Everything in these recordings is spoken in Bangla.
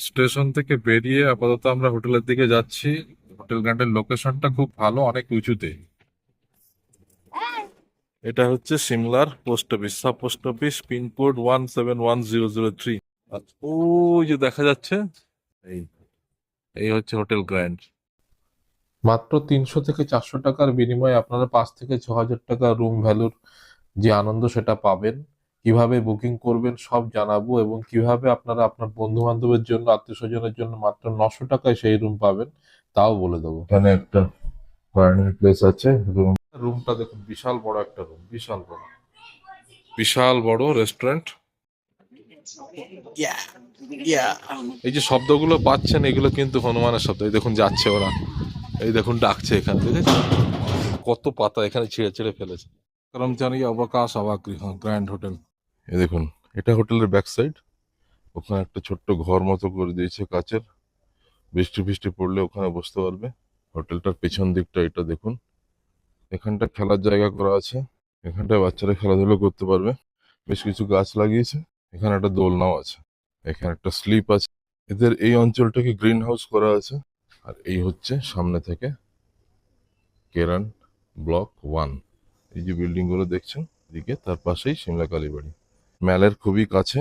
স্টেশন থেকে বেরিয়ে আপাতত আমরা হোটেলের দিকে যাচ্ছি। হোটেল গ্র্যান্ডের লোকেশনটা খুব ভালো, অনেক উঁচুতে। এটা হচ্ছে সিমলার post office, sub post office, pincode 171003। ওই যে দেখা যাচ্ছে, এই এই হচ্ছে হোটেল গ্র্যান্ড। মাত্র 300 থেকে 400 টাকার বিনিময়ে আপনারা 5 থেকে 6 হাজার টাকা রুম ভ্যালুর যে আনন্দ সেটা পাবেন। কিভাবে বুকিং করবেন সব জানাবো, এবং কিভাবে আপনারা আপনার বন্ধু বান্ধবের জন্য, আত্মীয় স্বজনের জন্য মাত্র 900 টাকায় সেই রুম পাবেন তাও বলে দেবো। এখানে একটা বার্নিং প্লেস আছে। রুমটা দেখুন, বিশাল বড় একটা রুম, বিশাল বড়, বিশাল বড় রেস্টুরেন্ট। এই যে শব্দগুলো পাচ্ছেন, এগুলো কিন্তু হনুমানের শব্দ। এই দেখুন যাচ্ছে ওরা, এই দেখুন ডাকছে এখানে, দেখেছেন কত পাতা এখানে ছিঁড়ে ছিঁড়ে ফেলেছে। কর্মচারী অবকাশ আবাসগৃহ গ্র্যান্ড হোটেল। এই দেখুন, এটা হোটেলের ব্যাক সাইড। ওখানে একটা ছোট্ট ঘর মতো করে দিয়েছে কাচের, বৃষ্টি ফিষ্টি পড়লে ওখানে বসতে পারবে। হোটেলটার পেছন দিকটা এটা দেখুন, এখানটা খেলার জায়গা করা আছে, এখানটায় বাচ্চারা খেলাধুলো করতে পারবে। বেশ কিছু গাছ লাগিয়েছে, এখানে একটা দোলনাও আছে, এখানে একটা স্লিপ আছে। এদের এই অঞ্চলটাকে গ্রিন হাউস করা আছে। আর এই হচ্ছে সামনে থেকে কেরান ব্লক 1। এই যে বিল্ডিং গুলো দেখছেন এদিকে, তার পাশেই সিমলা কালীবাড়ি, ম্যালের খুবই কাছে।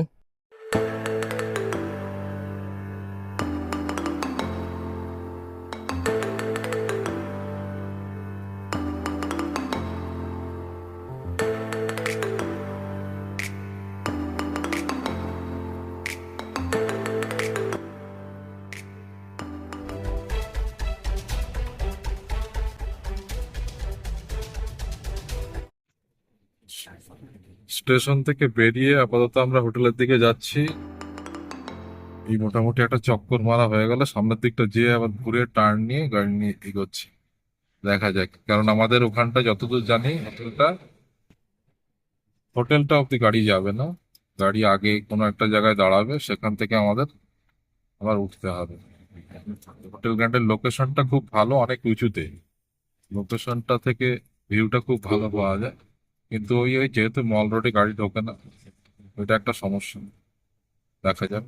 স্টেশন থেকে বেরিয়ে আপাতত আমরা হোটেলের দিকে যাচ্ছি। এই মোটামুটি একটা চক্কর মারা হয়ে গেল, সামনের দিকটা যেয়ে আবার ঘুরে টার্ন নিয়ে গাড়ি নিয়ে এগোচ্ছি। দেখা যাক, কারণ আমাদের ওখানটা যতদূর জানি হোটেলটা অব্দি গাড়ি যাবে না। গাড়ি আগে কোনো একটা জায়গায় দাঁড়াবে, সেখান থেকে আমাদের আবার উঠতে হবে। হোটেল গ্র্যান্ডের লোকেশনটা খুব ভালো, অনেক উঁচুতে। লোকেশনটা থেকে ভিউটা খুব ভালো পাওয়া যায়, কিন্তু ওই ওই যেহেতু মল রোডে গাড়ি ঢোকে না, ওইটা একটা সমস্যা। দেখা যাক।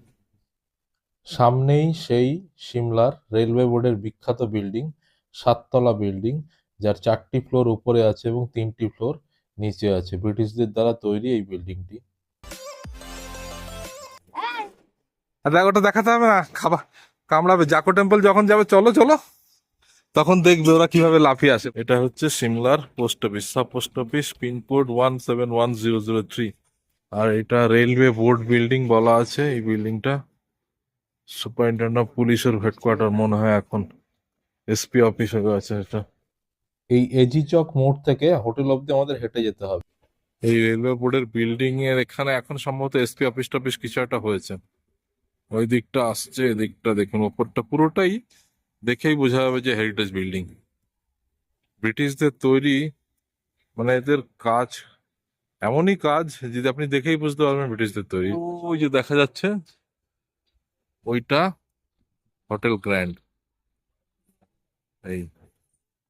সামনেই সেই সিমলার রেলওয়ে বোর্ডের বিখ্যাত বিল্ডিং, 7 তলা বিল্ডিং, যার 4টি ফ্লোর উপরে আছে এবং 3টি ফ্লোর নিচে আছে। ব্রিটিশদের দ্বারা তৈরি এই বিল্ডিংটি। আর দেখ, ওটা দেখাতে হবে না, খাবার কামড়াবে। জাকো টেম্পল যখন যাবে, চলো চলো, তখন দেখবে ওরা কিভাবে লাফিয়ে আসে। এটা হচ্ছে সিমলার post office, sub post office, pincode 171003। আর এটা রেলওয়ে বোর্ড বিল্ডিং বলা আছে। এই বিল্ডিংটা সুপারিনটেন্ডেন্ট অফ পুলিশের হেডকোয়ার্টার মনে হয় এখন, এসপি অফিস হয়ে আছে এটা। এই এজি চক মোড় থেকে হোটেল অব্দি আমাদের হেঁটে যেতে হবে। এই রেলওয়ে বোর্ডের বিল্ডিং এর এখানে এখন সম্ভবত এসপি অফিস টফিস কিছু একটা হয়েছে। ওই দিকটা আসছে, এদিকটা দেখুন, ওপরটা পুরোটাই দেখেই বোঝা যাবে যে হেরিটেজ বিল্ডিং, ব্রিটিশদের তৈরি। মানে এদের কাজ, এমনই কাজ যদি আপনি দেখেই বুঝতে পারবেন ব্রিটিশদের তৈরি। ওই যে দেখা যাচ্ছে, ওইটা হোটেল গ্র্যান্ড। এই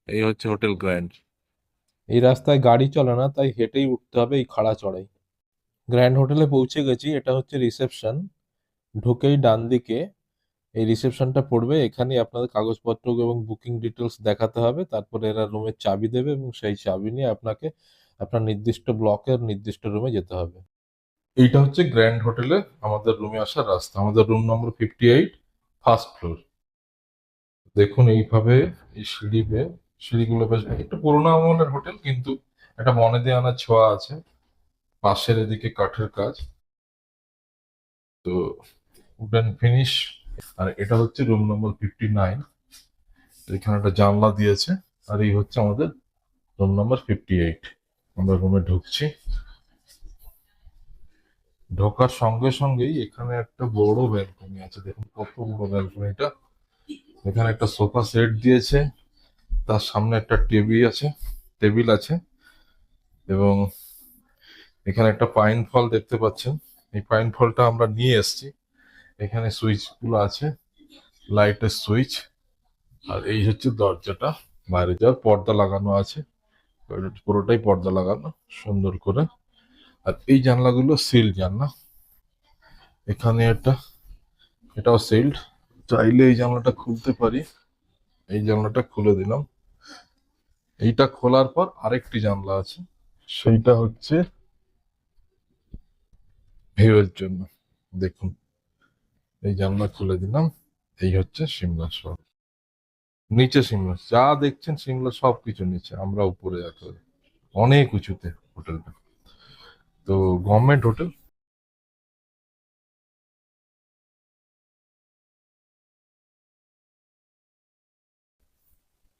এই হচ্ছে হোটেল গ্র্যান্ড। এই রাস্তায় গাড়ি চলে না, তাই হেঁটেই উঠতে হবে এই খাড়া চড়াই। গ্র্যান্ড হোটেলে পৌঁছে গেছি, এটা হচ্ছে রিসেপশন। ঢুকেই ডান দিকে এই রিসেপশনটা পড়বে, এখানে আপনাদের কাগজপত্র এবং বুকিং ডিটেলস দেখাতে হবে। তারপরে এরা রুমের চাবি দেবে এবং সেই চাবি নিয়ে আপনাকে আপনার নির্দিষ্ট ব্লকের নির্দিষ্ট রুমে যেতে হবে। এইটা হচ্ছে গ্র্যান্ড হোটেলে আমাদের রুমে আসার রাস্তা। আমাদের রুম নম্বর 58, ফার্স্ট ফ্লোর। দেখুন এইভাবে এই সিঁড়ি বেয়ে, সিঁড়িগুলো বেশ একটু পুরোনো আমলের হোটেল, কিন্তু একটা মনে দিয়ে আনার ছোঁয়া আছে। পাশের এদিকে কাঠের কাজ, তো উডেন ফিনিশ। আর এটা হচ্ছে রুম নম্বর 59। এখানে একটা জানলা দিয়েছে। আর এই হচ্ছে আমাদের রুম নম্বর 58। আমরা রুমে ঢুকছি। ঢোকার সঙ্গে সঙ্গেই এখানে একটা বড় ব্যালকনি আছে, দেখুন কত বড় ব্যালকনিটা। এখানে একটা সোফা সেট দিয়েছে, তার সামনে একটা টেবিল আছে, এবং এখানে একটা পাইন ফল দেখতে পাচ্ছেন। এই পাইন ফলটা আমরা নিয়ে এসেছি। এখানে সুইচ গুলো আছে, লাইটের সুইচ। আর এই হচ্ছে দরজাটা, বাইরে যাওয়ার পর্দা লাগানো আছে, পুরোটাই পর্দা লাগানো সুন্দর করে। আর এই জানলাগুলো সিল জানলা। এখানে একটা এটাও সিল্ড। চাইলে এই জানলাটা খুলতে পারি, এই জানলাটা খুলে দিলাম। এইটা খোলার পর আরেকটি জানলা আছে, সেইটা হচ্ছে ভিউয়ের জন্য। দেখুন, এই জানলা খুলে দিলাম। এই হচ্ছে সিমলা শহর। নিচে সিমলা যা দেখছেন, সিমলা সবকিছু নিচে, আমরা উপরে একেবারে অনেক উঁচুতে হোটেলটা। তো গভর্নমেন্ট হোটেল।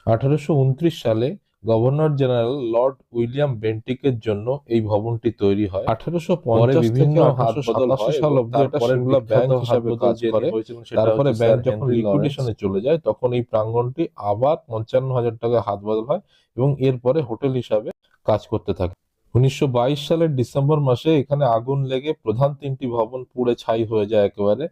1829 সালে গভর্নর জেনারেল লর্ড উইলিয়াম বেন্টিকের জন্য এই ভবনটি তৈরি হয়। 1850 বিভিন্ন হাত বদল হয় সাল অব্দি এটা সিমলা ব্যাংক হিসাবে কাজ করে। তারপরে ব্যাংক যখন লিকুইডেশনে চলে যায়, তখন এই প্রাঙ্গণটি আবার 55,000 টাকায় হাত বদল হয় এবং এরপরে হোটেল হিসাবে কাজ করতে থাকে। 1922 সালের ডিসেম্বর মাসে এখানে আগুন লেগে প্রধান তিনটি ভবন পুড়ে ছাই হয়ে যায় একেবারে।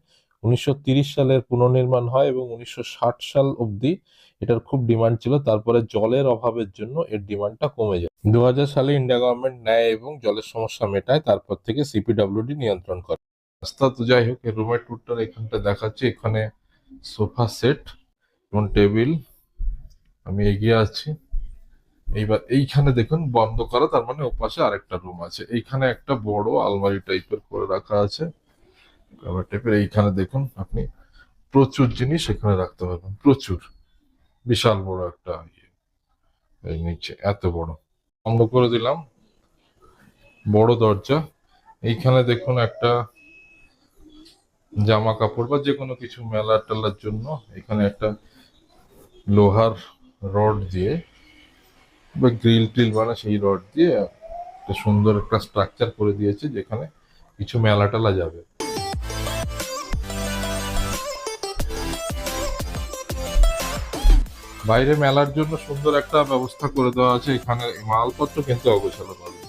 1930 সালের পুনর্নির্মাণ হয় এবং 1960 সাল অবধি এটার খুব ডিমান্ড ছিল। তারপরে জলের অভাবের জন্য এর ডিমান্ডটা কমে যায়। 2000 সালে ইন্ডিয়া গভর্নমেন্ট নেয় এবং জলের সমস্যা মেটায়। তারপর থেকে সিপিডব্লিউডি নিয়ন্ত্রণ করে। রাস্তা তো যাই হোক, এই রুমের ট্যুরটা এখানটা দেখাচ্ছি। এখানে সোফা সেট এবং টেবিল। আমি এগিয়ে আছি। এইবার এইখানে দেখুন বন্ধ করা, তার মানে ওপাশে আরেকটা রুম আছে। এইখানে একটা বড় আলমারি টাইপের করে রাখা আছে কভার টাইপের। এইখানে দেখুন আপনি প্রচুর জিনিস এখানে রাখতে পারবেন, প্রচুর। বিশাল বড় একটা ইয়ে, এই নিচে এত বড়। বন্ধ করে দিলাম, বড় দরজা। এইখানে দেখুন একটা জামা কাপড় বা যে কোনো কিছু মেলা টেলার জন্য এখানে একটা লোহার রড দিয়ে বা গ্রিল টিল বানা, সেই রড দিয়ে একটা সুন্দর একটা স্ট্রাকচার করে দিয়েছে, যেখানে কিছু মেলা টেলা যাবে। বাইরে মেলার জন্য সুন্দর একটা ব্যবস্থা করে দেওয়া আছে। এখানে মালপত্র কিন্তু অগোছালো পাবে।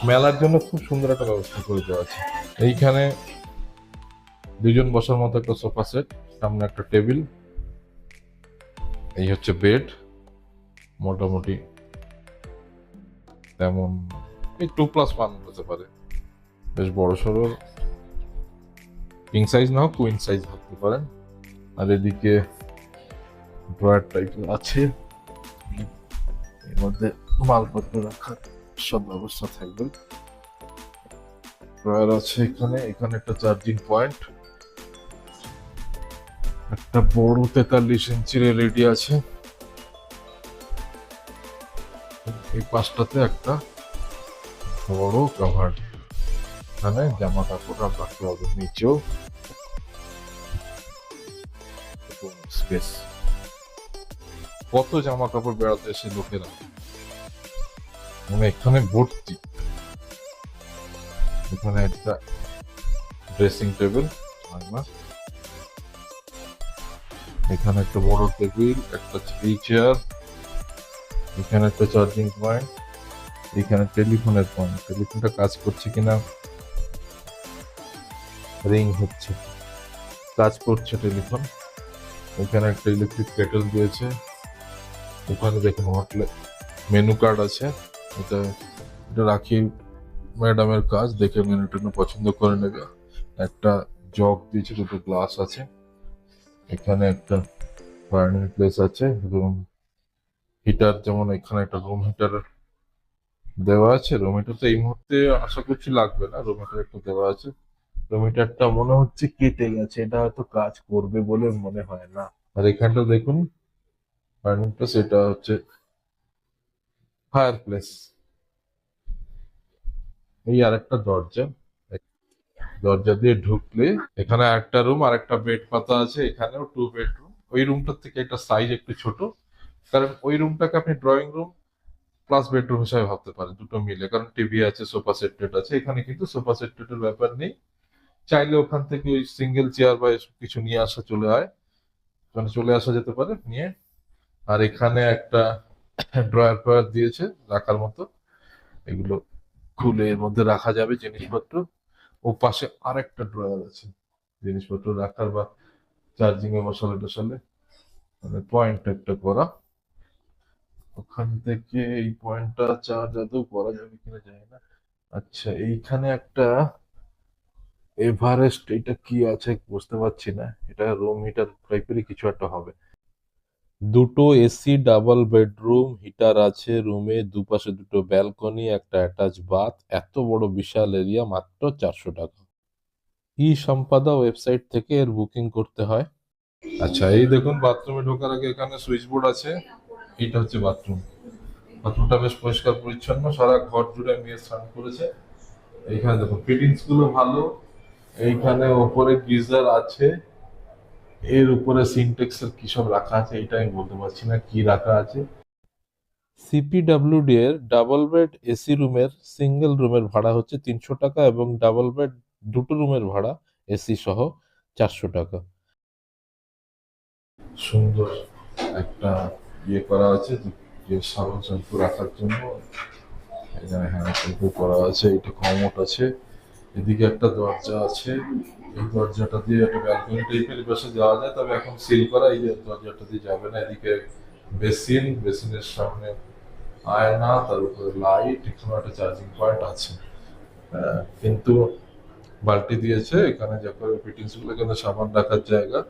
মেলার জন্য খুব সুন্দর একটা ব্যবস্থা করে দেওয়া আছে। এইখানে দুজন বসার মতো একটা সোফা সেট, সামনে একটা টেবিল। এই হচ্ছে বেড, মোটামুটি তেমন এই 2+1 হতে পারে, বেশ বড় সড়ো। কিং সাইজ না হোক কুইন সাইজ ভাবতে পারেন। আর এদিকে ড্রয়ার টাইপের আছে, এর মধ্যে মালপত্র রাখার সব ব্যবস্থা থাকবে। ড্রয়ার আছে এখানে। এখানে একটা চার্জিং পয়েন্ট, একটা বড় 43 ইঞ্চির এলইডি আছে। এই পাশটাতে একটা বড় কভার, এখানে জামা কাপড় রাখতে হবে। নিচেও স্পেস, কত জামা কাপড় বেড়াতে এসে লোকেরা, মানে এখানে ভর্তি। এখানে একটা ড্রেসিং টেবিল, এখানে একটা বড় টেবিল, একটা থ্রি চেয়ার, এখানে একটা চার্জিং পয়েন্ট, এখানে টেলিফোনের পয়েন্ট। টেলিফোনটা কাজ করছে কিনা, রিং হচ্ছে, কাজ করছে টেলিফোন। এখানে একটা ইলেকট্রিক কেটল দিয়েছে। ওখানে দেখুন হোটেলে মেনু কার্ড আছে। এটা এটা রাখি ম্যাডামের কাজ, দেখে মেনু টেনু পছন্দ করে নেবে। একটা জগ দিয়েছে, দুটো গ্লাস আছে। এখানে একটা ফায়ারিং প্লেস আছে, রুম হিটার, যেমন এখানে একটা রুম হিটার দেওয়া আছে। রুম হিটার তো এই মুহূর্তে আশা করছি লাগবে না, রুম হিটার একটা দেওয়া আছে। রুম হিটারটা মনে হচ্ছে কেটে গেছে, এটা হয়তো কাজ করবে বলে মনে হয় না। আর এখানটা দেখুন ফায়ারিং প্লেস, এটা হচ্ছে ফায়ার প্লেস। এই আরেকটা দরজা, দরজা দিয়ে ঢুকলে এখানে একটা রুম আর একটা বেড পাতা আছে। এখানেও 2 বেডরুম। ওই রুমটার থেকে একটা সাইজ একটু ছোট, কারণ ওই রুমটাকে আপনি ড্রয়িং রুম প্লাস বেডরুম হিসাবে ভাবতে পারেন, দুটো মিলে। কারণ টিভি আছে, সোফা সেট টেট আছে। এখানে কিন্তু সোফা সেট টেটের ব্যাপার নেই। চাইলে ওখান থেকে ওই সিঙ্গেল চেয়ার বা এসব কিছু নিয়ে আসা চলে আসা যেতে পারে নিয়ে। আর এখানে একটা ড্রয়ার ফয়ার দিয়েছে রাখার মতো, এগুলো খুলে এর মধ্যে রাখা যাবে জিনিসপত্র। ও পাশে আরেকটা ড্রয়ার আছে জিনিসপত্র রাখার বা চার্জিং এ বসালে টসালে, মানে পয়েন্ট একটা করা। ওখান থেকে এই পয়েন্টটা চার্জ আদৌ করা যাবে কিনা জানি না। আচ্ছা, এইখানে একটা এভারেস্ট এটা কি আছে বুঝতে পারছি না, এটা রুম হিটার টাইপেরই কিছু একটা হবে। দুটো এসি ডাবল বেডরুম, হিটার আছে রুমে, দুপাশে দুটো ব্যালকনি, একটা অ্যাটাচ বাথ, এত বড় বিশাল এরিয়া, মাত্র 400 টাকা। ই সম্পাদা ওয়েবসাইট থেকে এর বুকিং করতে হয়। আচ্ছা, এই দেখুন বাথরুমে ঢোকার আগে এখানে সুইচ বোর্ড আছে। এটা হচ্ছে বাথরুম। বাথরুমটা বেশ পরিষ্কার পরিচ্ছন্ন, সারা ঘর জুড়ে মেয়ে স্নান করেছে। এইখানে দেখুন ফিটিংস গুলো ভালো। এইখানে ওপরে গিজার আছে, এর উপরে সিনটেক্স এর কি সব রাখা আছে এটা আমি বলতে পারছি না কি রাখা আছে। সিপিডব্লিউডি এর ডাবল বেড এসি রুমের সিঙ্গেল রুমের ভাড়া হচ্ছে 300 টাকা এবং ডাবল বেড দুটো রুমের ভাড়া এসি সহ 400 টাকা। সুন্দর একটা করা আছে যে সাবান শ্যাম্পু রাখার জন্য। এখানে হ্যান্ড শ্যাম্পু করা আছে, এটা কমোড আছে, এদিকে একটা দরজা আছে। এই দরজাটা দিয়ে একটা ব্যালকনি টাইপের পাশে যাওয়া যায়, তবে এখন সিল করা, এই যে দরজাটা দিয়ে যাবে না। এদিকে বেসিন, বেসিনের সামনে আয়না, তার উপরে লাইট, এখানে একটা চার্জিং পয়েন্ট আছে। কিন্তু বালতি দিয়েছে এখানে, যখন ফিটিংস গুলো এখানে সাবান রাখার জায়গা,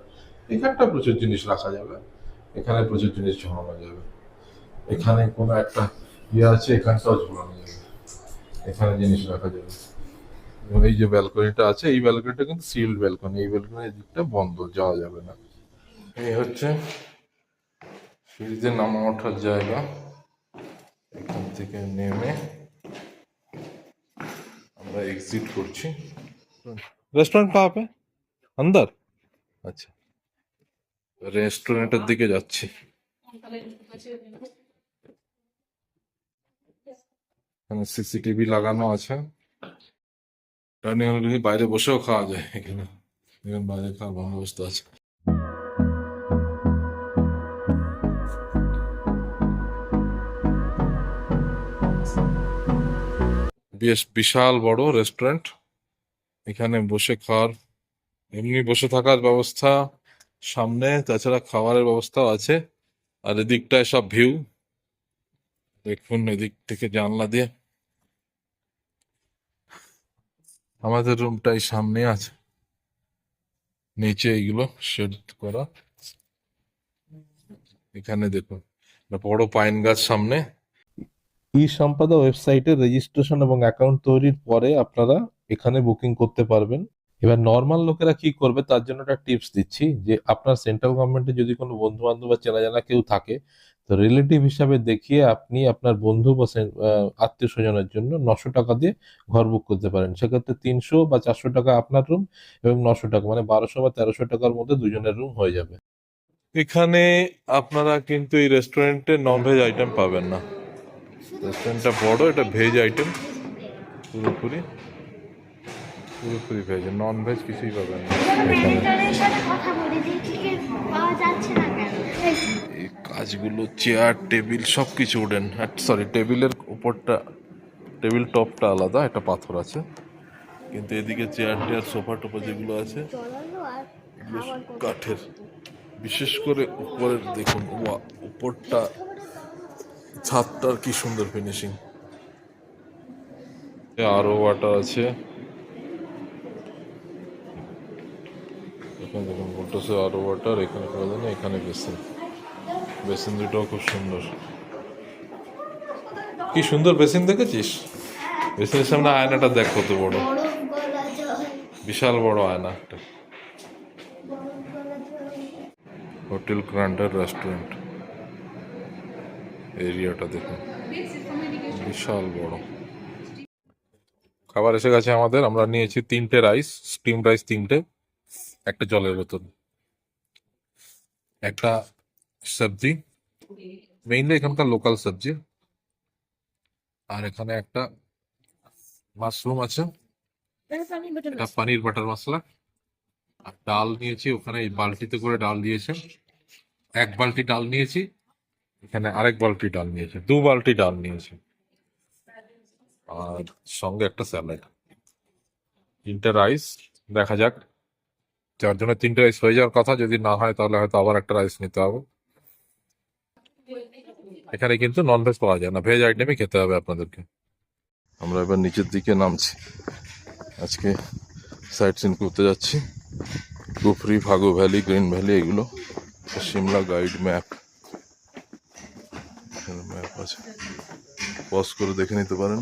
এখানটা প্রচুর জিনিস রাখা যাবে, এখানে প্রচুর জিনিস ঝোলানো যাবে। এখানে কোনো একটা আছে, এখানটাও ঝোলানো যাবে, এখানে জিনিস রাখা যাবে। এবং এই যে ব্যালকনিটা আছে, এই ব্যালকনিটা কিন্তু সিল্ড ব্যালকনি, এই ব্যালকনির দিকটা বন্ধ, যাওয়া যাবে না। এই হচ্ছে সিঁড়িতে নামা ওঠার জায়গা। এখান থেকে নেমে আমরা এক্সিট করছি। রেস্টুরেন্ট कहाँ पे? अंदर? আচ্ছা, রেস্টুরেন্টের দিকে যাচ্ছি। এখানে সিসিটিভি লাগানো আছে। ডাইনিং হলে বাইরে বসেও খাওয়া যায় এখানে, এখানে বাইরে খাওয়ার বন্দোবস্ত আছে। বেশ বিশাল বড় রেস্টুরেন্ট, এখানে বসে খাওয়ার, এমনি বসে থাকার ব্যবস্থা সামনে, তাছাড়া খাবারের ব্যবস্থাও আছে। আর এদিকটায় সব ভিউ দেখুন, এদিক থেকে জানলা দিয়ে আমাদের রুমটাই সামনে আছে, নিচে এইগুলো শেড করা। এখানে দেখুন একটা বড় পাইন গাছ সামনে। ই সম্পাদা ওয়েবসাইটে রেজিস্ট্রেশন এবং অ্যাকাউন্ট তৈরির পরে আপনারা এখানে বুকিং করতে পারবেন। এবার নর্মাল লোকেরা কি করবে তার জন্য একটা টিপস দিচ্ছি, যে আপনার সেন্ট্রাল গভর্নমেন্টে যদি কোনো বন্ধু বান্ধব বা চেনা জানা কেউ থাকে, তো রিলেটিভ হিসাবে দেখিয়ে আপনি আপনার বন্ধু বা আত্মীয় স্বজনের জন্য 900 টাকা দিয়ে ঘর বুক করতে পারেন। সেক্ষেত্রে 300 বা 400 টাকা আপনার রুম, এবং 900 টাকা মানে 1200 বা 1300 টাকার মধ্যে দুজনের রুম হয়ে যাবে। এখানে আপনারা কিন্তু এই রেস্টুরেন্টে নন ভেজ আইটেম পাবেন না। রেস্টুরেন্টটা বড়, এটা ভেজ আইটেম, পুরোপুরি পুরোপুরি ভেজ, নন ভেজ কিছুই পাবেন না এখানে। এই কাজগুলো, চেয়ার টেবিল সব কিছু উডেন, সরি টেবিলের উপরটা, টেবিল টপটা আলাদা, এটা পাথর আছে, কিন্তু এদিকে চেয়ার টেয়ার সোফা টোফা যেগুলো আছে এগুলো কাঠের। বিশেষ করে উপরের দেখুন, উপরটা, ছাদটার কি সুন্দর ফিনিশিং। আরো ওয়াটার আছে, এখানে দেখুন বলতেছে আরো ওয়াটার, এখানে প্রয়োজন, এখানে বেসিন, বেসিন দুটাও খুব সুন্দর। কি সুন্দর বেসিন দেখেছিস? বেসিনের সামনে আয়নাটা দেখ কত বড়, বিশাল বড় আয়না একটা। হোটেল গ্র্যান্ডার রেস্টুরেন্ট এরিয়াটা দেখুন, বিশাল বড়। খাবার এসে গেছে আমাদের, আমরা নিয়েছি 3টে রাইস, স্টিম রাইস 3টে, একটা জলের বোতল, একটা সবজি, মেইনলি এখানকার লোকাল সবজি, আর এখানে একটা মাশরুম আছে, এটা পনির বাটার মশলা। আর ডাল নিয়েছি, ওখানে এই বালতিতে করে ডাল দিয়েছে, 1 বালতি ডাল নিয়েছি, এখানে আরেক বালতি ডাল নিয়েছে, 2 বালতি ডাল নিয়েছে, আর সঙ্গে একটা স্যালাড। 3টে রাইস, দেখা যাক, 4 জনের 3টে রাইস হয়ে যাওয়ার কথা, যদি না হয় তাহলে হয়তো আবার একটা রাইস নিতে হবে। এখানে কিন্তু ননভেজ পাওয়া যায় না, ভেজ আইটেমই খেতে হবে আপনাদেরকে। আমরা এবার নিচের দিকে নামছি। আজকে সাইট সিন করতে যাচ্ছি। কুফরি, ফাগু ভ্যালি, গ্রিন ভ্যালি, এগুলো সিমলা গাইড ম্যাপ, ম্যাপ আছে, পজ করে দেখে নিতে পারেন।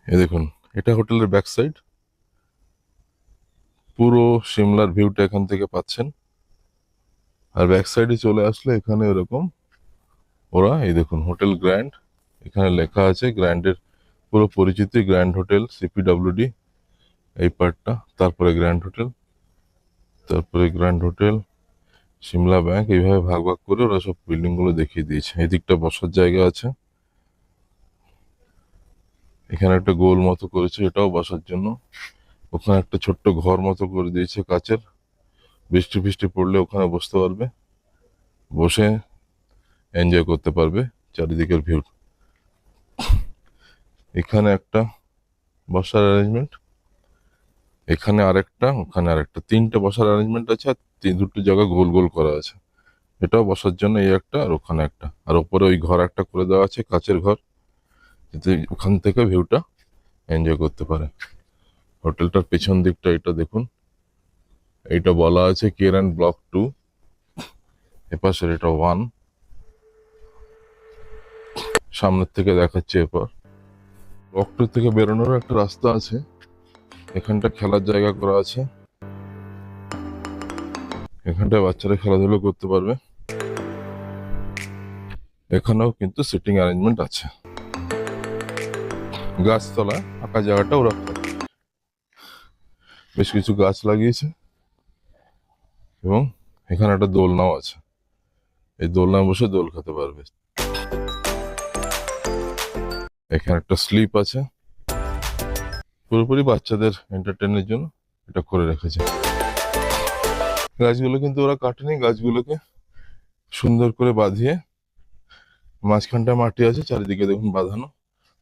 এই দেখুন, এটা হোটেলের ব্যাক সাইড, পুরো সিমলার ভিউটা এখান থেকে পাচ্ছেন। আর ব্যাক সাইডে চলে আসলে এখানে এরকম ওরা, এই দেখুন হোটেল গ্র্যান্ড, এখানে লেখা আছে গ্র্যান্ডের পুরো পরিচিতি, গ্র্যান্ড হোটেল সিপিডব্লিউডি এই পার্টটা, তারপরে গ্র্যান্ড হোটেল, তারপরে গ্র্যান্ড হোটেল, সিমলা ব্যাংক, এইভাবে ভাগ ভাগ করে ওরা সব বিল্ডিং গুলো দেখিয়ে দিয়েছে। এই দিকটা বসার জায়গা আছে, এখানে একটা গোল মতো করেছে, এটাও বসার জন্য। ওখানে একটা ছোট্ট ঘর মতো করে দিয়েছে কাচের, বৃষ্টি ফিষ্টি পড়লে ওখানে বসতে পারবে, বসে এনজয় করতে পারবে চারিদিকের ভিউ। এখানে একটা বসার অ্যারেঞ্জমেন্ট, এখানে আরেকটা, ওখানে আরেকটা, তিনটে বসার অ্যারেঞ্জমেন্ট আছে। আর দুটো জায়গা গোল গোল করা আছে, এটাও বসার জন্য, এই একটা আর ওখানে একটা। আর ওপরে ওই ঘর একটা করে দেওয়া আছে, কাচের ঘর, যাতে ওখান থেকে ভিউটা এনজয় করতে পারে। হোটেলটার পেছন দিকটা এটা দেখুন, এইটা বলা আছে কেরান ব্লক 2, এপাশের এটা 1, সামনের থেকে দেখাচ্ছে। এরপর ব্লক 2 থেকে বেরোনোর একটা রাস্তা আছে, এখানটা খেলার জায়গা করা আছে, এখানটায় বাচ্চারা খেলাধুলো করতে পারবে। এখানেও কিন্তু সিটিং অ্যারেঞ্জমেন্ট আছে, গাছতলা, ফাঁকা জায়গাটা ওরা বেশ কিছু গাছ লাগিয়েছে। এবং এখানে একটা দোলনাও আছে, এই দোলনায় বসে দোল খেতে পারবে। এখানে একটা স্লিপ আছে, পুরোপুরি বাচ্চাদের এন্টারটেনের জন্য এটা করে রেখেছে। গাছগুলো কিন্তু ওরা কাটেনি, গাছগুলোকে সুন্দর করে বাঁধিয়ে, মাঝখানটা মাটি আছে, চারিদিকে দেখুন বাঁধানো,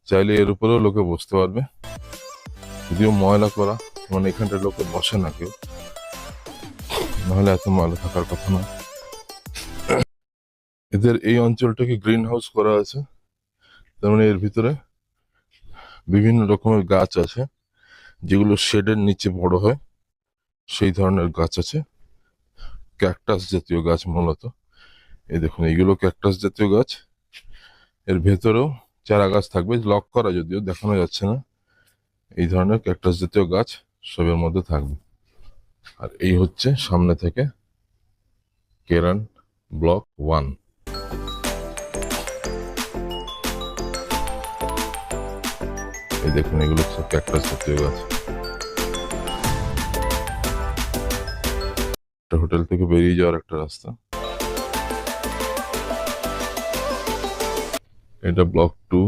চাইলে এর উপরেও লোকে বসতে পারবে। যদিও ময়লা করা, মানে এখানটা লোকে বসে না কেউ, নাহলে এত ময়লা থাকার কথা না। এদের এই অঞ্চলটাকে গ্রিন হাউস করা আছে, তার মানে এর ভিতরে বিভিন্ন রকমের গাছ আছে, যেগুলো শেডের নিচে বড় হয়, সেই ধরনের গাছ আছে, ক্যাকটাস জাতীয় গাছ মূলত। এই দেখুন, এইগুলো ক্যাকটাস জাতীয় গাছ, এর ভেতরেও চারা গাছ থাকবে, লক করা, যদিও দেখানো যাচ্ছে না। এই ধরনের ক্যাকটাস জাতীয় গাছ সবের মধ্যে থাকবে। আর এই হচ্ছে সামনে থেকে কেরান ব্লক 1। এই দেখুন, এগুলো সব ক্যাকটাস জাতীয় গাছ। হোটেল থেকে বেরিয়ে যাওয়ার একটা রাস্তা, এটা ব্লক 2।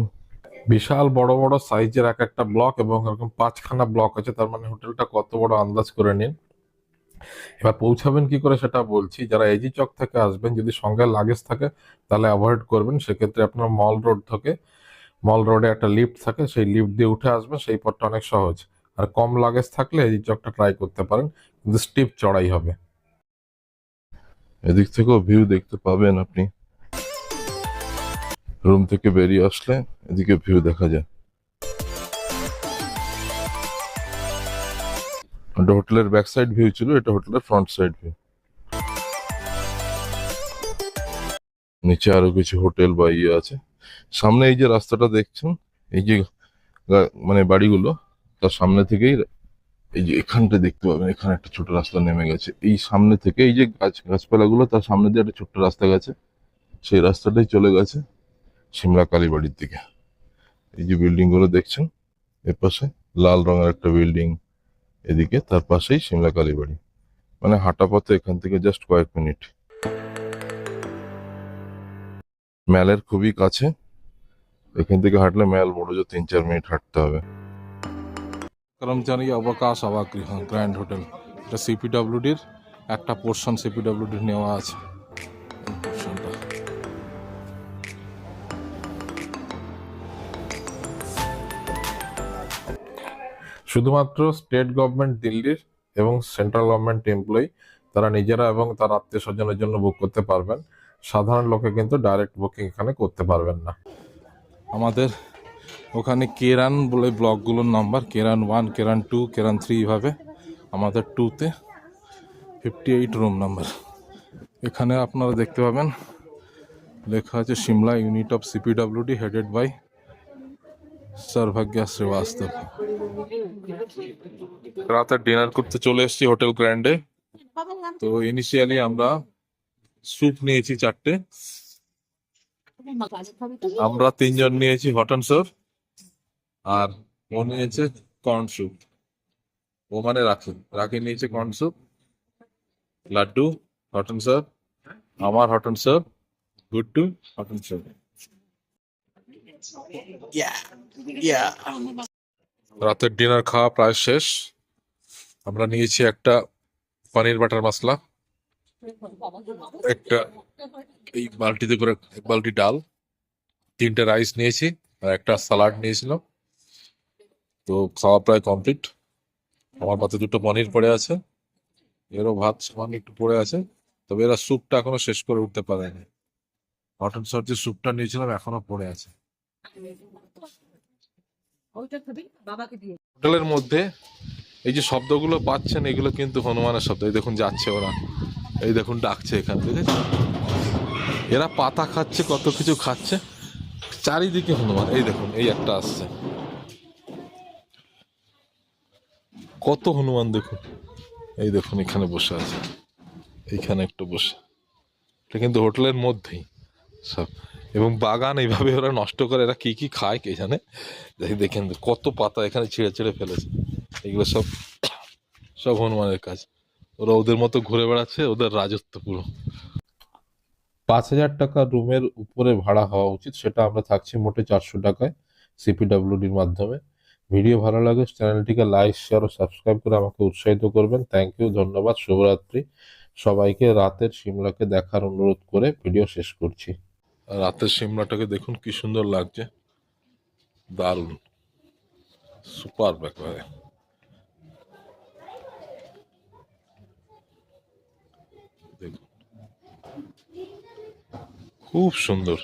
বিশাল বড় বড় সাইজের এক একটা ব্লক, এবং এরকম 5খানা ব্লক আছে, তার মানে হোটেলটা কত বড় আন্দাজ করে নিন। এবার পৌঁছাবেন কি করে সেটা বলছি। যারা এজি চক থেকে আসবেন, যদি সঙ্গে লাগেজ থাকে তাহলে অ্যাভয়েড করবেন, সেক্ষেত্রে আপনার মল রোড থেকে, মল রোডে একটা লিফট থাকে, সেই লিফট দিয়ে উঠে আসবেন, সেই পথটা অনেক সহজ। আর কম লাগেজ থাকলে এজি চকটা ট্রাই করতে পারেন, কিন্তু স্টিপ চড়াই হবে। এদিক থেকেও ভিউ দেখতে পাবেন আপনি, রুম থেকে বেরিয়ে আসলে এদিকে ভিউ দেখা যায়। এটা হোটেলের ব্যাক সাইড ভিউ ছিল, এটা হোটেলের ফ্রন্ট সাইড ভিউ। নিচে আরো কিছু হোটেল বা ইয়ে আছে। সামনে এই যে রাস্তাটা দেখছেন, এই যে মানে বাড়িগুলো, তার সামনে থেকেই এই যে এখানটা দেখতে পাবেন, এখানে একটা ছোট রাস্তা নেমে গেছে। এই সামনে থেকে এই যে গাছপালাগুলো, তার সামনে দিয়ে একটা ছোট্ট রাস্তা গেছে, সেই রাস্তাটাই চলে গেছে সিমলা কালীবাড়ির দিকে। এই যে বিল্ডিং গুলো দেখছেন, এর পাশে লাল রঙের একটা বিল্ডিং, এদিকে তার পাশেই সিমলা কালীবাড়ি, মানে হাঁটা পথে এখান থেকে জাস্ট কয়েক মিনিট। ম্যালের খুবই কাছে, এখান থেকে হাঁটলে ম্যাল বড়জো 3-4 মিনিট হাঁটতে হবে। কর্মচারী অবকাশ আবাসগৃহ গ্র্যান্ড হোটেল, এটা সিপিডব্লিউডির একটা পোর্শন, সিপিডব্লিউডির নেওয়া আছে এই পোর্শনটা। শুধুমাত্র স্টেট গভর্নমেন্ট দিল্লির এবং সেন্ট্রাল গভর্নমেন্ট এমপ্লয়ি তারা নিজেরা এবং তার আত্মীয় স্বজনের জন্য বুক করতে পারবেন, সাধারণ লোকে কিন্তু ডাইরেক্ট বুকিং এখানে করতে পারবেন না। আমাদের ওখানে কেরান বলে ব্লকগুলোর নাম্বার, কেরান 1, কেরান 2, কেরান 3 এইভাবে। আমাদের 2-তে 58 রুম নাম্বার। এখানে আপনারা দেখতে পাবেন লেখা আছে Simla unit of CPWD headed by Saubhagya Srivastava. রাতে ডিনার করতে চলে এসেছি হোটেল গ্র্যান্ডে। তো ইনিশিয়ালি আমরা স্যুপ নিয়েছি 4টে। আমরা 3জন নিয়েছি হট অ্যান্ড সার্ভ, আর ও নিয়েছে কর্ন স্যুপ। ও মানে রাখি নিয়েছে corn soup, Laddu hot and serve, আমার hot and serve, Guddu hot and serve. রাতের ডিনার খাওয়া প্রায় শেষ। আমরা নিয়েছি একটা পনির বাটার মশলা, একটা এই বালতিতে করে 1 বালতি ডাল, 3টে রাইস নিয়েছি, আর একটা সালাড নিয়েছিলাম। তো খাওয়া প্রায় কমপ্লিট। আমার পাতে 2টো পনির পড়ে আছে, এরও ভাত সামান্য একটু পড়ে আছে। তবে এরা স্যুপটা এখনো শেষ করে উঠতে পারেনি। হট অ্যান্ড সার্ভ যে স্যুপটা নিয়েছিলাম এখনো পড়ে আছে। হোটেলের মধ্যে এই যে শব্দগুলো পাচ্ছেন এগুলো কিন্তু হনুমানের শব্দ। এই দেখুন যাচ্ছে ওরা, এই দেখুন ডাকছে এখান থেকে। এরা পাতা খাচ্ছে, কত কিছু খাচ্ছে, চারিদিকে হনুমান। এই দেখুন এই একটা আসছে, কত হনুমান দেখুন। এই দেখুন এখানে বসে আছে, এইখানে একটু বসে। এটা কিন্তু হোটেলের মধ্যেই সব। এবং বাগান এইভাবে ওরা নষ্ট করে, এরা কি কি খায় কে জানে। দেখেন কত পাতা এখানে ছিঁড়ে ছিঁড়ে ফেলেছে। এগুলো সব সব হনুমানের কাজ। ওরা ওদের মতো ঘুরে বেড়াচ্ছে, ওদের রাজত্ব পুরো। 5,000 টাকা রুমের উপরে ভাড়া হওয়া উচিত, সেটা আমরা থাকছি মোটে 400 টাকায় সিপিডব্লিউডির মাধ্যমে। ভিডিও ভালো লাগে চ্যানেলটিকে লাইক, শেয়ার ও সাবস্ক্রাইব করে আমাকে উৎসাহিত করবেন। থ্যাংক ইউ, ধন্যবাদ, শুভরাত্রি সবাইকে। রাতের সিমলাকে দেখার অনুরোধ করে ভিডিও শেষ করছি। রাতের সিমলাটাকে দেখুন কি সুন্দর লাগছে, দারুণ, সুপার একেবারে। দেখুন খুব সুন্দর।